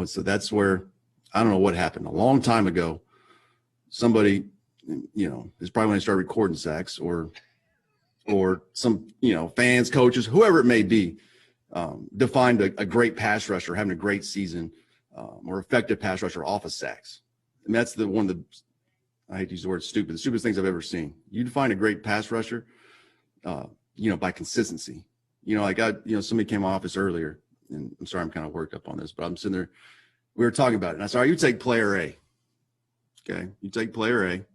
So that's where, I don't know what happened. A long time ago, somebody, is probably when I started recording sacks or some, fans, coaches, whoever it may be, defined a great pass rusher having a great season, or effective pass rusher off of sacks. And that's one of the, I hate to use the word stupid, the stupidest things I've ever seen. You define a great pass rusher, by consistency. Somebody came to my office earlier, and I'm sorry, I'm kind of worked up on this, but I'm sitting there, we were talking about it. And I said, all right, you take player A. Okay. You take player A,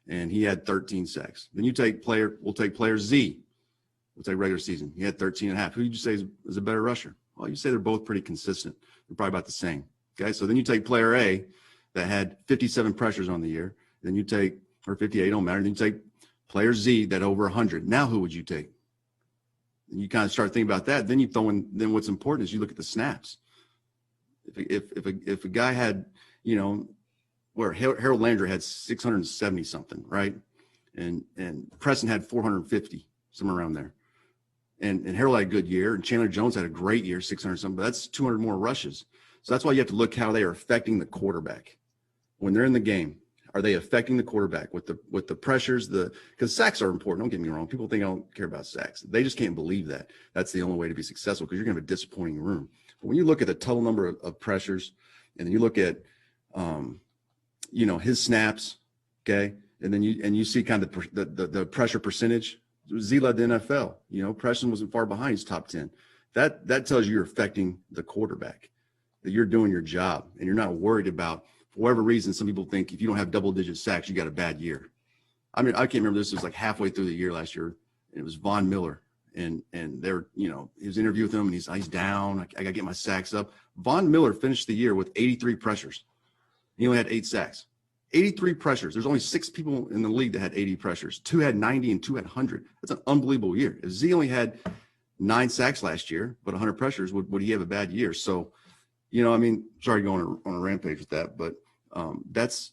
and he had 13 sacks. Then we'll take player Z. We'll take regular season. He had 13 and a half. Who did you say is a better rusher? Well, you say they're both pretty consistent. They're probably about the same. Okay. So then you take player A that had 57 pressures on the year. Then you take, or 58, don't matter. Then you take player Z that over 100. Now who would you take? And you kind of start thinking about that. Then you throw in, then what's important is you look at the snaps. If a guy had, where Harold Landry had 670 something, right? And Preston had 450, somewhere around there. And Harold had a good year, and Chandler Jones had a great year, 600 something, but that's 200 more rushes. So that's why you have to look how they are affecting the quarterback. When they're in the game, are they affecting the quarterback with the pressures, because sacks are important. Don't get me wrong. People think I don't care about sacks. They just can't believe that. That's the only way to be successful, because you're going to have a disappointing room. But when you look at the total number of pressures, and then you look at, his snaps, okay, and then you see kind of the pressure percentage. Z led the NFL. Preston wasn't far behind. He's top 10. That tells you you're affecting the quarterback, that you're doing your job, and you're not worried about, for whatever reason, some people think if you don't have double-digit sacks, you got a bad year. I mean, I can't remember, this was like halfway through the year last year, and it was Von Miller, and they're, his interview with him, and he's down. I got to get my sacks up. Von Miller finished the year with 83 pressures. He only had 8 sacks. 83 pressures. There's only 6 people in the league that had 80 pressures. 2 had 90 and 2 had 100. That's an unbelievable year. If Z only had 9 sacks last year, but 100 pressures, would he have a bad year? So, sorry going on a rampage with that, but that's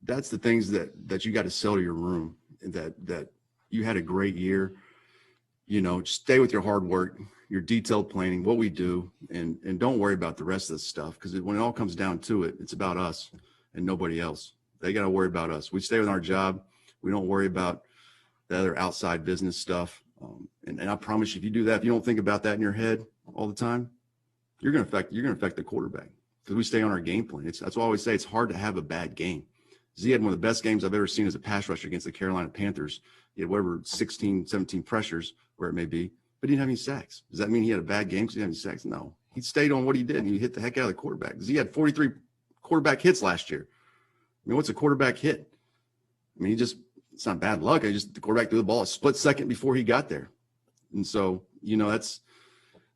the things that you got to sell to your room, that you had a great year. Stay with your hard work, your detailed planning, what we do, and don't worry about the rest of the stuff, because when it all comes down to it, it's about us and nobody else. They got to worry about us. We stay with our job. We don't worry about the other outside business stuff. And I promise you, if you do that, if you don't think about that in your head all the time, you're going to affect the quarterback, because we stay on our game plan. That's why I always say it's hard to have a bad game. Z had one of the best games I've ever seen as a pass rusher against the Carolina Panthers. He had whatever 16, 17 pressures, where it may be, but he didn't have any sacks. Does that mean he had a bad game because he didn't have any sacks? No. He stayed on what he did, and he hit the heck out of the quarterback. Z had 43 quarterback hits last year. What's a quarterback hit? It's not bad luck. The quarterback threw the ball a split second before he got there. And so,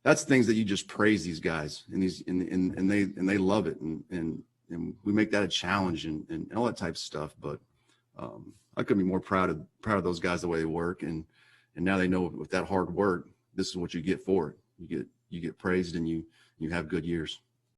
that's things that you just praise these guys, and they love it. And we make that a challenge and all that type of stuff. But I couldn't be more proud of those guys, the way they work. And now they know with that hard work, this is what you get for it. You get praised, and you have good years.